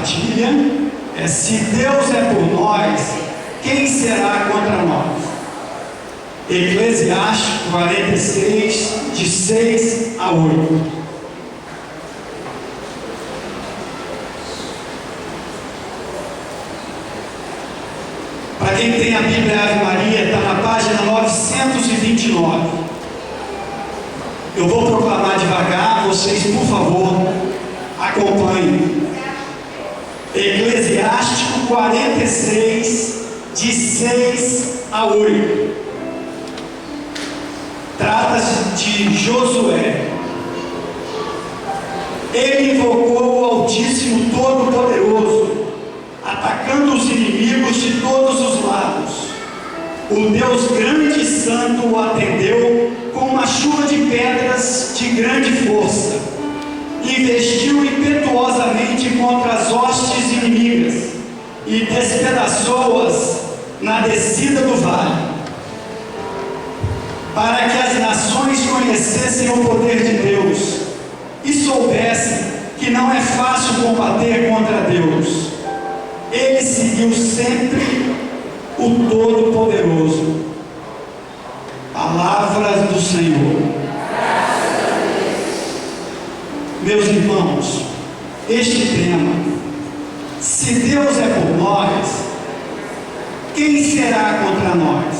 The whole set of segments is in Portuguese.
partilha é: se Deus é por nós, quem será contra nós? Eclesiastes 46, de 6 a 8. Para quem tem a Bíblia Ave Maria, está na página 929. Eu vou proclamar devagar, vocês, por favor, acompanhem. Eclesiástico 46, de 6 a 8. Trata-se de Josué. Ele invocou o Altíssimo Todo-Poderoso, atacando os inimigos de todos os lados. O Deus grande e santo o atendeu com uma chuva de pedras de grande força. Investiu impetuosamente contra as hostes inimigas e despedaçou-as na descida do vale, para que as nações conhecessem o poder de Deus e soubessem que não é fácil combater contra Deus. Ele seguiu sempre o Todo-Poderoso. Palavras do Senhor. Meus irmãos, este tema, se Deus é por nós, quem será contra nós?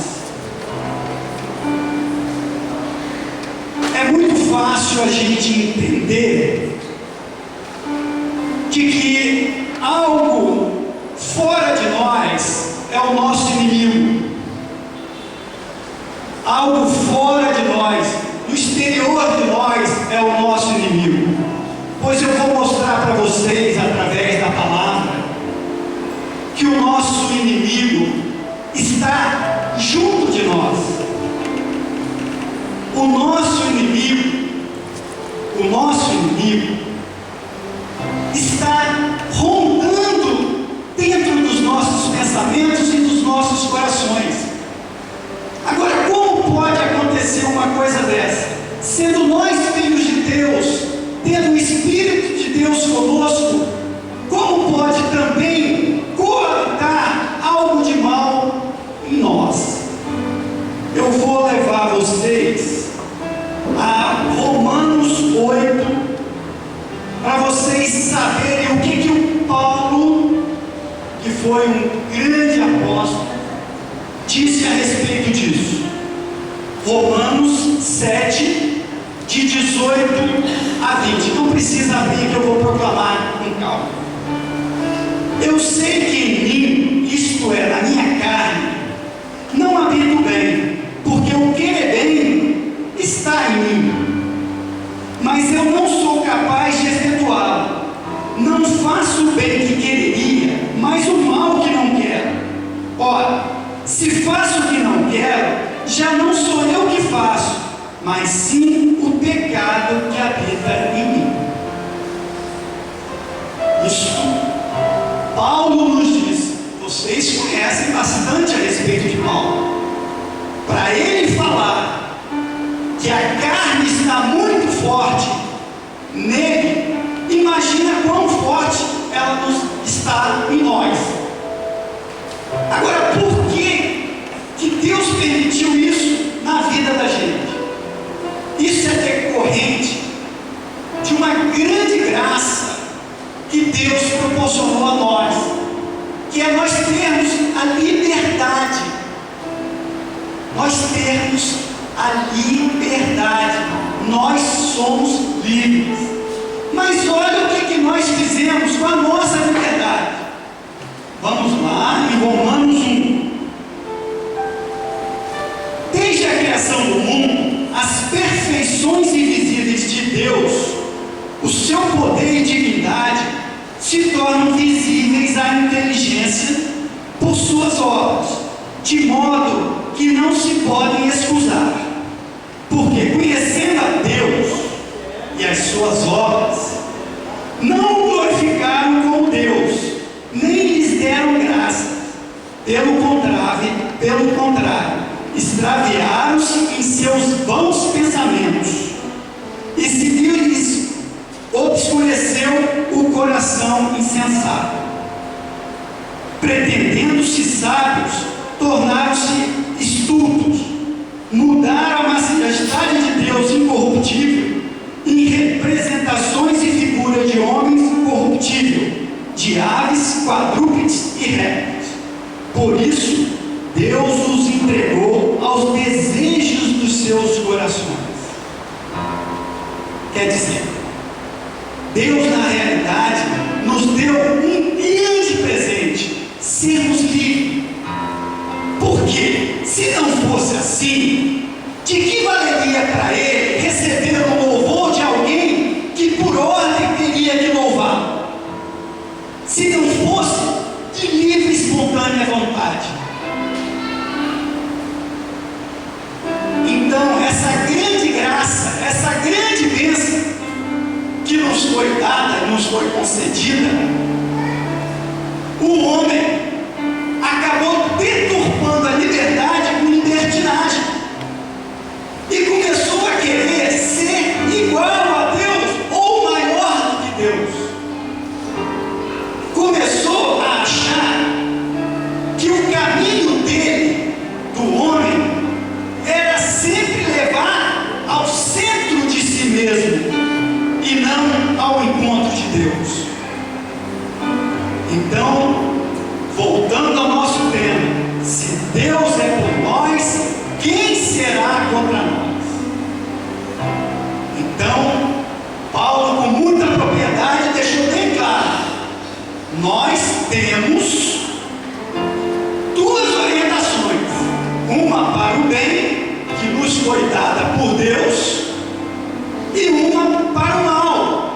É muito fácil a gente entender de que algo fora de nós é o nosso inimigo. Algo fora de nós, no exterior de nós, é o nosso inimigo. Pois eu vou mostrar para vocês, através da palavra, que o nosso inimigo está junto de nós. O nosso inimigo está rondando dentro dos nossos pensamentos e dos nossos corações. Agora, como pode acontecer uma coisa dessa? Sendo nós filhos de Deus, tendo o Espírito de Deus conosco, como pode também coatar algo de mal em nós? Eu vou levar vocês a Romanos 8, para vocês saberem o que o Paulo, que foi um grande apóstolo, disse a respeito disso. Romanos 7, de 18 a 20. Não precisa abrir, que eu vou proclamar com calma. Eu sei que em mim, isto é, na minha carne, não habito bem, porque o querer bem está em mim, mas eu não sou capaz de efetuá-lo. Não faço o bem que quereria, mas o mal que não quero. Ora, se faço o que não quero, já não sou eu que faço, mas sim o pecado que habita em mim. Isso Paulo nos diz. Vocês conhecem bastante a respeito de Paulo. Para ele falar que a carne está muito forte nele, imagina quão forte ela está em nós. Agora, por que Deus permitiu isso na vida da gente? Isso é decorrente de uma grande graça que Deus proporcionou a nós, que é nós termos a liberdade. Nós termos a liberdade. Nós somos livres. Mas olha o que nós fizemos com a nossa liberdade. Vamos lá em Romanos 1. Desde a criação do mundo, as perfeições invisíveis de Deus, o seu poder e divindade, se tornam visíveis à inteligência por suas obras, de modo que não se podem excusar. Porque conhecendo a Deus e as suas obras, não o glorificaram como Deus, nem lhes deram graça. Pelo contrário, extraviaram-se em seus vãos pensamentos, e se lhes obscureceu o coração insensato. Pretendendo-se sábios, tornaram-se estúpidos, mudaram a majestade de Deus incorruptível em representações e figuras de homens incorruptíveis, de aves, quadrúpedes e répteis. Por isso, Deus os entregou aos desejos dos seus corações. Quer dizer, Deus na realidade nos deu um grande presente, sermos livres. Porque se não fosse assim, de que valeria para ele receber o louvor de alguém que por ordem teria que louvá-lo? Se não fosse de livre e espontânea vontade. Então, essa grande graça, essa grande bênção que nos foi dada, nos foi concedida, o homem acabou deturpando a liberdade com libertinagem e começou a querer ser igual a Deus ou maior do que Deus. Começou a achar que o caminho dele, do homem, era sempre levar ao centro de si mesmo e não ao encontro de Deus. Então, voltando ao nosso tema, se Deus é por nós, quem será contra nós? Então, Paulo, com muita propriedade, deixou bem claro: nós temos duas orientações, uma para o bem, que nos foi dada por Deus, e uma para o mal,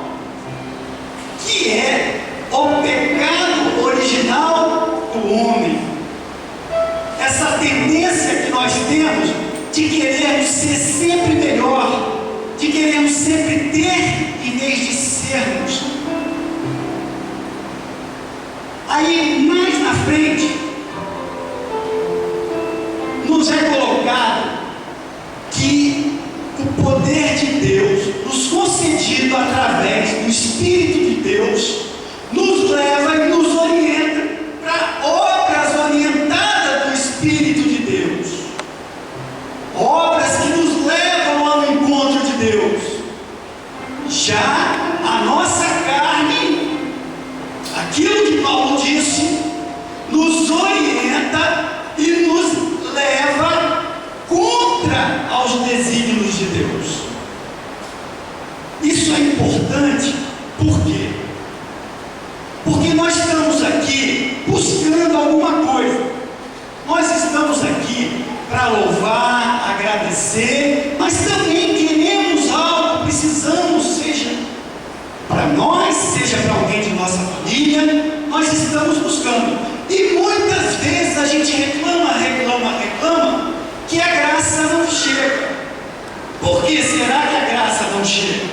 que é o pecado original do homem. Essa tendência que nós temos de querermos ser sempre melhor, de querermos sempre ter em vez de sermos. Aí, mais na frente, nos é colocado que o poder de Deus, nos concedido através do Espírito de Deus, nos leva e nos orienta para obras orientadas do Espírito de Deus, obras que nos levam ao encontro de Deus. Já a nossa carne, aquilo que Paulo disse, nos orienta e nos leva contra aos desígnios de Deus. Isso é importante, por quê? Porque nós estamos aqui buscando alguma coisa. Nós estamos aqui para louvar, agradecer, mas também queremos algo, precisamos, seja para nós, seja para alguém de nossa família, nós estamos buscando. E muitas vezes a gente reclama que a graça não chega. Por que será que a graça não chega?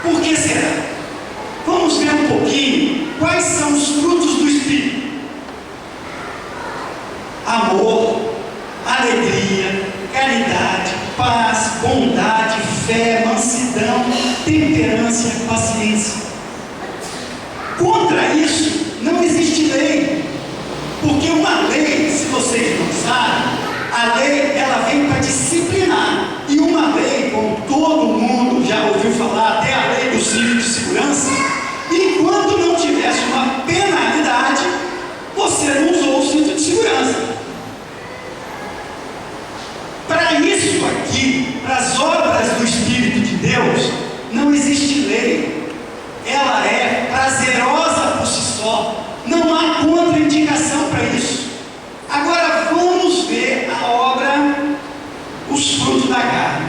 Por que será? Vamos ver um pouquinho quais são os frutos do Espírito: amor, alegria, caridade, paz, bondade, fé, mansidão, temperança e paciência. Contra isso não existe lei, porque uma lei, se vocês não sabem, a lei ela vem para disciplinar. E uma lei, como todo mundo já ouviu falar, até a lei do cinto de segurança, enquanto não tivesse uma penalidade, você não usou o cinto de segurança. Para isso aqui, para as obras do Espírito de Deus, não existe lei. Ela é prazerosa por si só. Não há contraindicação para isso. Agora vamos ver a obra, os frutos da carne: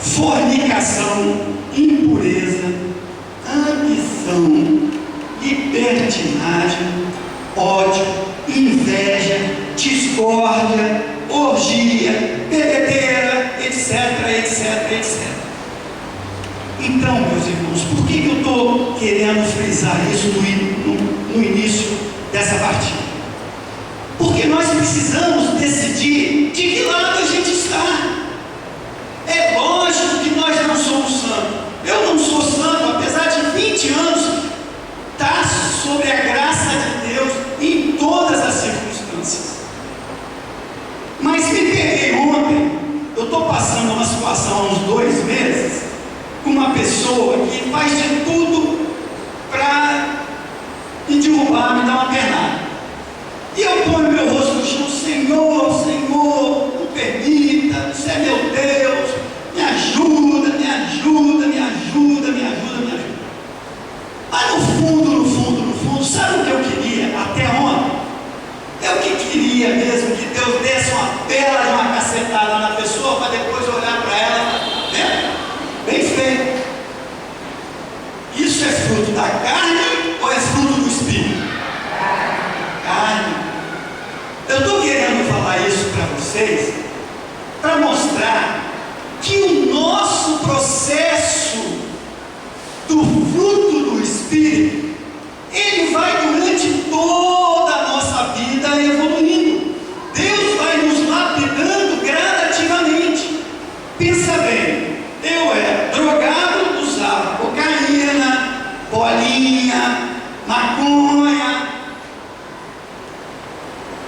fornicação, impureza, ambição, libertinagem, ódio, inveja, discórdia, orgia, bebedeira, etc, etc, etc. Então, meus irmãos, por que eu estou querendo frisar isso no início dessa partida? Porque nós precisamos decidir de que lado a gente está. É lógico que nós não somos santos. Eu não sou santo, apesar de 20 anos Lá no fundo, sabe o que eu queria até ontem? Eu que queria mesmo que Deus desse uma bela de uma cacetada na pessoa para depois olhar para ela e falar, né? Bem feito. Isso é fruto da carne ou é fruto do Espírito? Carne. Eu estou querendo falar isso para vocês para mostrar que o nosso processo do fruto do Espírito, ele vai durante toda a nossa vida evoluindo. Deus vai nos lapidando gradativamente. Pensa bem, eu era drogado, usava cocaína, bolinha, maconha.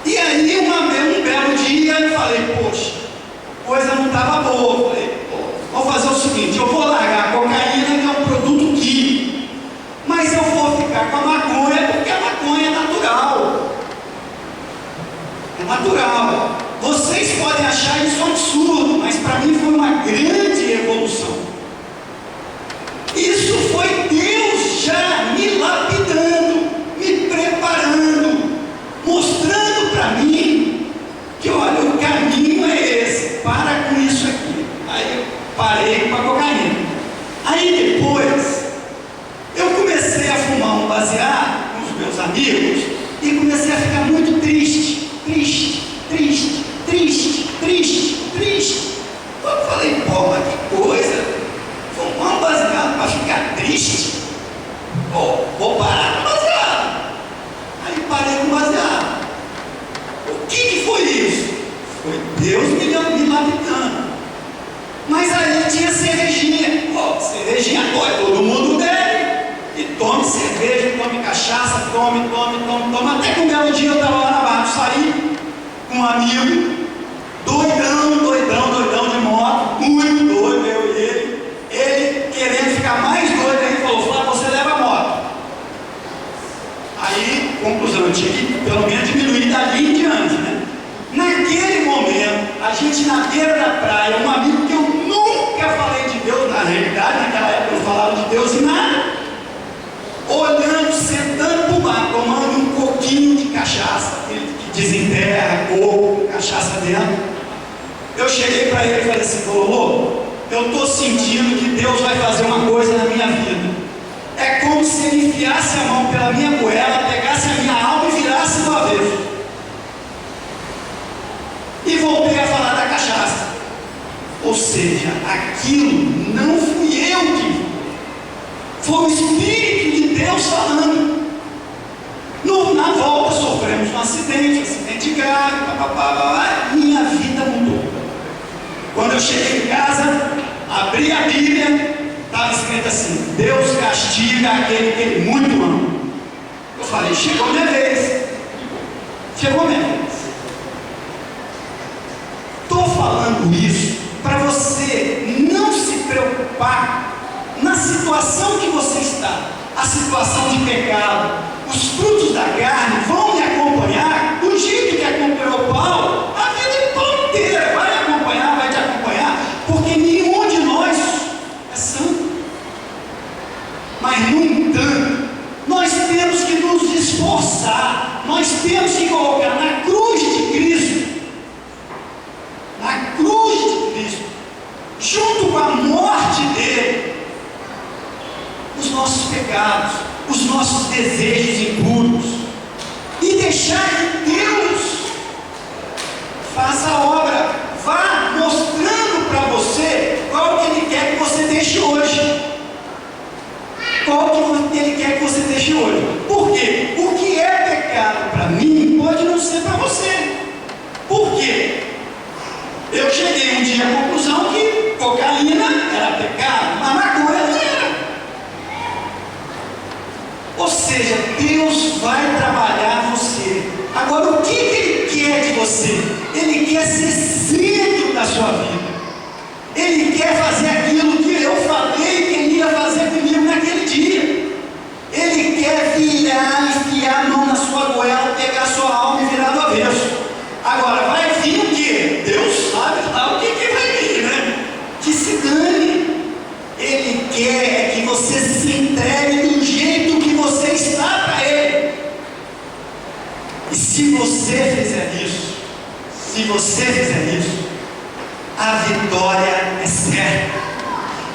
E aí um belo dia eu falei, poxa, coisa não estava boa. Falei, vou fazer o seguinte, eu vou largar a cocaína, que é um produto químico, mas eu vou ficar com a maconha, porque a maconha é natural. É natural. Vocês podem achar isso um absurdo, mas para mim foi uma grande evolução. Isso foi Deus já me lapidando, me preparando, mostrando para mim que, olha, o caminho é esse, para com isso aqui. Aí eu parei com a cocaína. Aí depois eu comecei a fumar um baseado com os meus amigos e comecei a ficar muito triste. Eu falei, pô, mas que coisa, fumar um baseado para ficar triste? Pô, vou parar com o baseado. Aí parei com o baseado. O que foi isso? Foi Deus me lapidando. Mas aí tinha cervejinha. Pô, cervejinha agora, todo mundo bebe. E tome cerveja, tome cachaça, tome. Até que um belo dia eu estava lá na Barra, saí com um amigo, doidão de moto, muito doido, eu e ele querendo ficar mais doido, ele falou, Flávio, você leva a moto. Aí, conclusão, eu tinha que pelo menos diminuir dali em diante, né? Naquele momento, a gente na beira da praia, um amigo que eu nunca falei de Deus, na realidade, naquela época eu falava de Deus e nada, olhando, sentando para o mar, tomando um coquinho de cachaça, que desenterra, coco, cachaça dentro. Eu cheguei para ele e falei assim, Lolo, eu estou sentindo que Deus vai fazer uma coisa na minha vida. É como se ele enfiasse a mão pela minha goela, pegasse a minha alma e virasse do avesso. E voltei a falar da cachaça. Ou seja, aquilo não fui eu que vi. Foi o Espírito de Deus falando. Na volta sofremos um acidente grave, minha vida mudou. Quando eu cheguei em casa, abri a Bíblia, estava escrito assim, Deus castiga aquele que ele muito ama. Eu falei, chegou minha vez. Estou falando isso para você não se preocupar na situação que você está, a situação de pecado. Os frutos da carne vão me acompanhar do jeito que acompanhou Paulo a vida inteira. Vai te acompanhar, porque nenhum de nós é santo. Mas, no entanto, nós temos que nos esforçar, nós temos que colocar na cruz de Cristo, junto com a morte dele, os nossos pecados, os nossos desejos impuros, e deixar que Deus faça a obra, vá mostrando para você qual que ele quer que você deixe hoje. Por quê? O que é pecado para mim pode não ser para você. Por quê? Eu cheguei um dia à conclusão que cocaína era pecado, mas maconha não era. Ou seja, Deus vai trabalhar você. Agora, o que Ele quer de você? Ele quer ser centro da sua vida. Ele quer fazer aquilo que eu falei que Ele ia fazer comigo naquele dia. Ele quer virar, enfiar a mão na sua goela, pegar a sua alma e virar do avesso. Agora, vai vir o quê? Deus sabe lá o que vai vir, né? Que se dane. Ele quer que você se entregue do jeito que Se você fizer isso, a vitória é certa.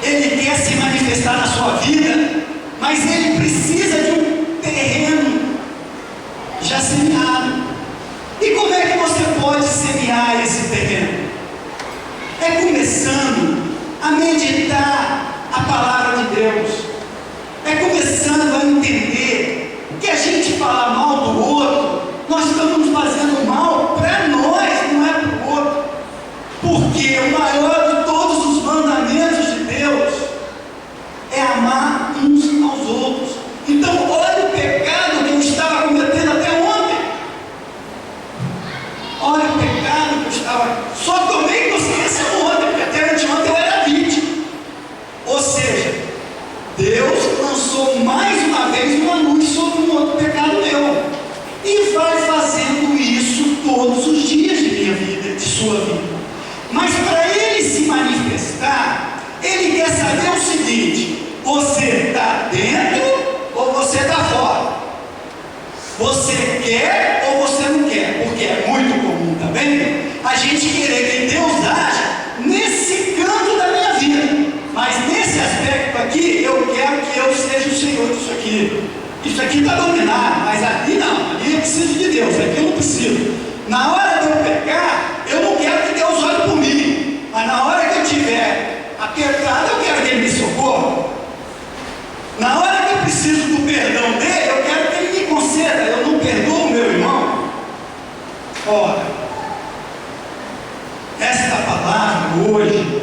Ele quer se manifestar na sua vida, mas ele precisa de um terreno já semeado. E como é que você pode semear esse terreno? É começando a meditar a palavra de Deus. É começando a entender que a gente fala mal do outro, nós estamos fazendo mal para nós, não é para o outro. Porque o maior de todos os mandamentos de Deus é amar uns aos outros. Então, olha o pecado que eu estava cometendo até ontem. Olha o pecado que eu estava. Só tomei consciência ontem, porque até anteontem eu era vítima. Ou seja, Deus lançou mais uma vez uma luz sobre um outro pecado meu. E vai fazendo isso todos os dias de minha vida, de sua vida. Mas para ele se manifestar, ele quer saber o seguinte: você está dentro ou você está fora? Você quer ou você não quer? Porque é muito comum também a gente querer que Deus haja nesse canto da minha vida. Mas nesse aspecto aqui, eu quero que eu seja o Senhor disso aqui. Isso aqui está dominado, mas aqui não. Ali eu preciso de Deus, aqui eu não preciso. Na hora de eu pecar, eu não quero que Deus olhe por mim. Mas na hora que eu estiver apertado, eu quero que Ele me socorra. Na hora que eu preciso do perdão dele, eu quero que Ele me conceda. Eu não perdoo o meu irmão. Ora, esta palavra hoje,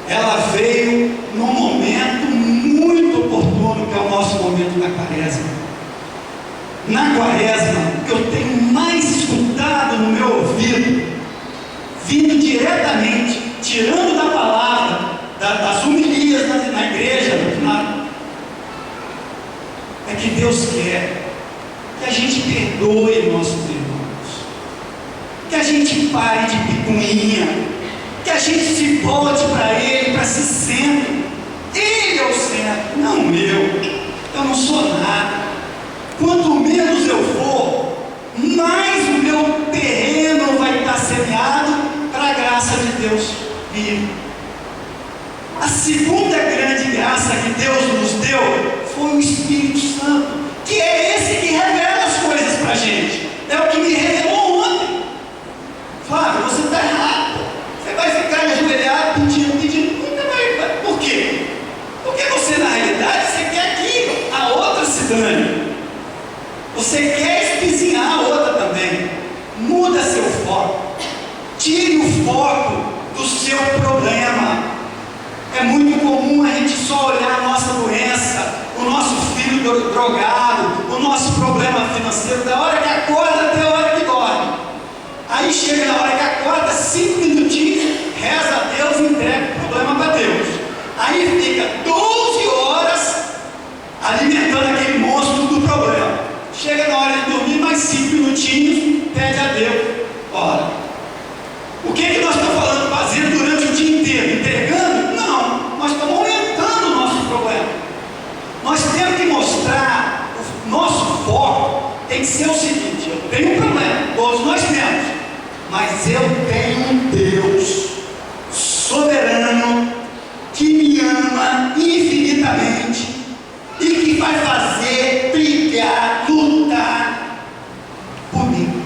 ela veio num momento muito oportuno, que é o nosso momento da quaresma. Na quaresma, eu tenho mais escutado no meu ouvido, vindo diretamente, tirando da palavra, das homilias na igreja, é que Deus quer que a gente perdoe nossos irmãos, que a gente pare de picuinha, que a gente se volte para Ele, para esse centro. Ele é o centro, não eu não sou nada. Quanto menos eu for, mais o meu terreno vai estar semeado para a graça de Deus vir. A segunda grande graça que Deus nos deu foi o Espírito Santo, que é esse que revela as coisas para a gente. É o que me revelou ontem. Flávio, você está errado. Você vai ficar ajoelhado pedindo, nunca vai. Por quê? Porque você, na realidade, você quer que a outra se dane. Você quer espizinhar a outra também. Muda seu foco. Tire o foco do seu problema. É muito comum a gente só olhar a nossa doença, o nosso filho drogado, o nosso problema financeiro, da hora que acorda até a hora que dorme. Aí chega na hora que acorda, 5 minutinhos, reza a Deus e entrega o problema para Deus. Aí fica 12 horas alimentando aquele monstro do problema. Chega na hora de dormir, mais 5 minutinhos, pede a Deus. Ora, o que nós estamos falando? Fazendo durante o dia inteiro? Entregando? Não, nós estamos aumentando o nosso problema. Nós temos que mostrar, o nosso foco tem que ser o seguinte: eu tenho um problema, todos nós temos, mas eu tenho um Deus soberano que me ama infinitamente e que vai fazer, brigar, lutar por mim.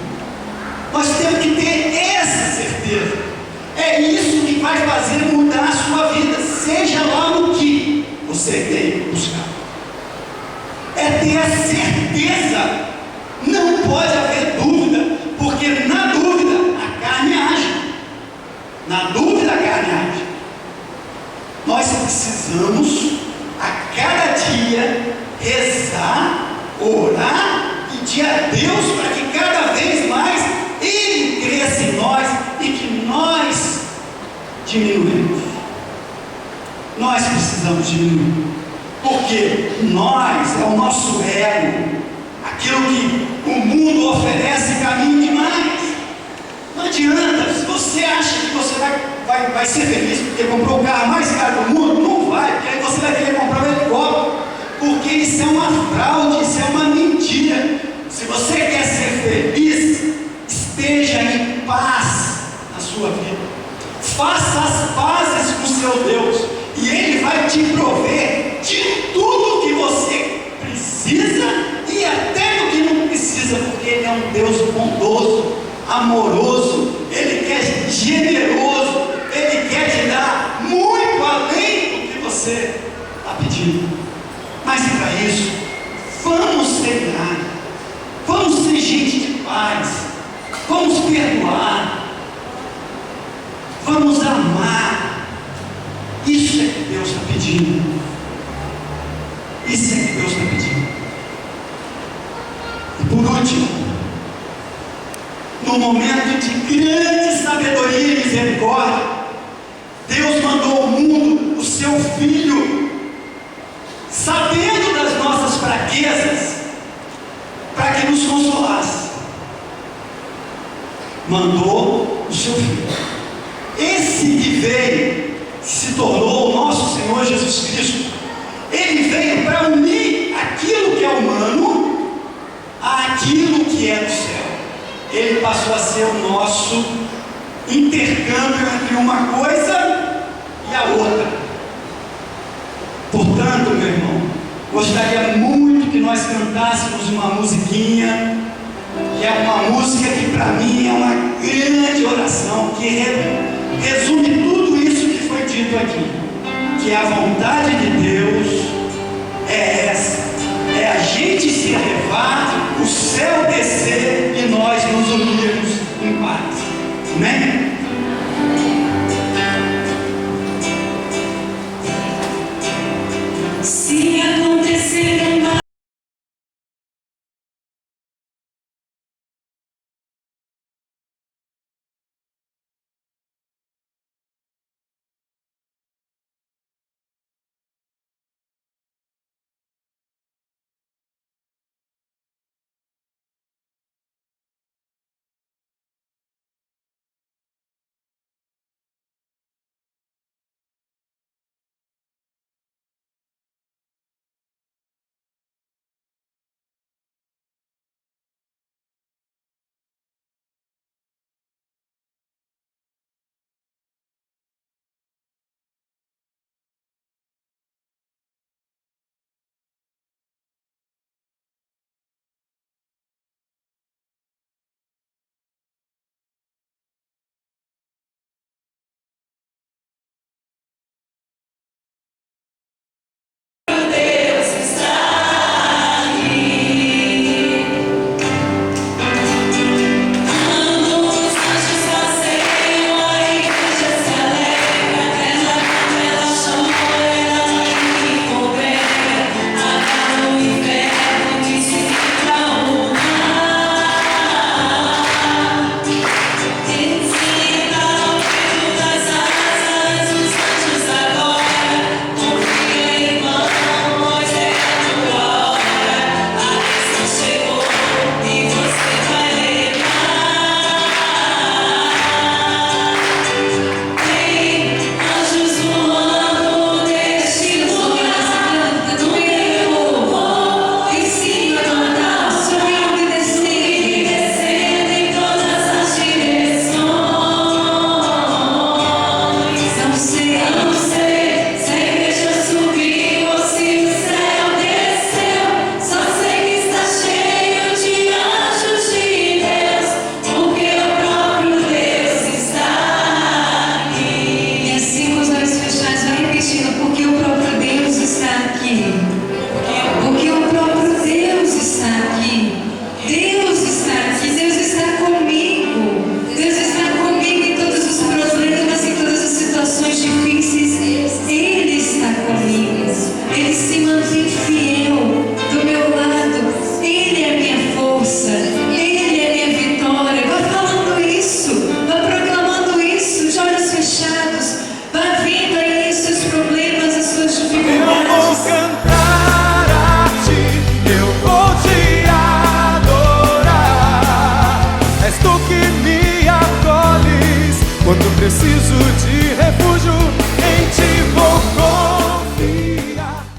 Nós temos que ter essa certeza. É isso que vai fazer mudar a sua vida, seja lá no que você tem que buscar. É ter a certeza. Não pode haver dúvida, porque na dúvida a carne age. Na dúvida a carne age. Nós precisamos a cada dia rezar, orar e pedir a Deus para que cada vez mais Ele cresça em nós e que nós diminuímos. Nós precisamos diminuir, porque nós é o nosso ego, aquilo que o mundo oferece caminho demais. Não adianta, se você acha que você vai ser feliz porque comprou o carro mais caro do mundo, não vai, porque aí você vai querer comprar um helicóptero, porque isso é uma fraude, isso é uma mentira. Se você quer ser feliz, amoroso, Ele quer generoso, Ele quer te dar muito além do que você está pedindo. Mas para isso, vamos treinar, vamos ser gente de paz, vamos perdoar, vamos amar. Isso é que Deus está pedindo. Isso é que Deus está pedindo. E por último, no momento de grande sabedoria e misericórdia, Deus mandou ao mundo o seu Filho, sabendo das nossas fraquezas, para que nos consolasse. Mandou o seu Filho. Esse que veio, se tornou o nosso Senhor Jesus Cristo. Ele veio para unir aquilo que é humano àquilo que é do céu. Ele passou a ser o nosso intercâmbio entre uma coisa e a outra. Portanto, meu irmão, gostaria muito que nós cantássemos uma musiquinha, que é uma música que para mim é uma grande oração, que resume tudo isso que foi dito aqui, que a vontade de Deus é essa.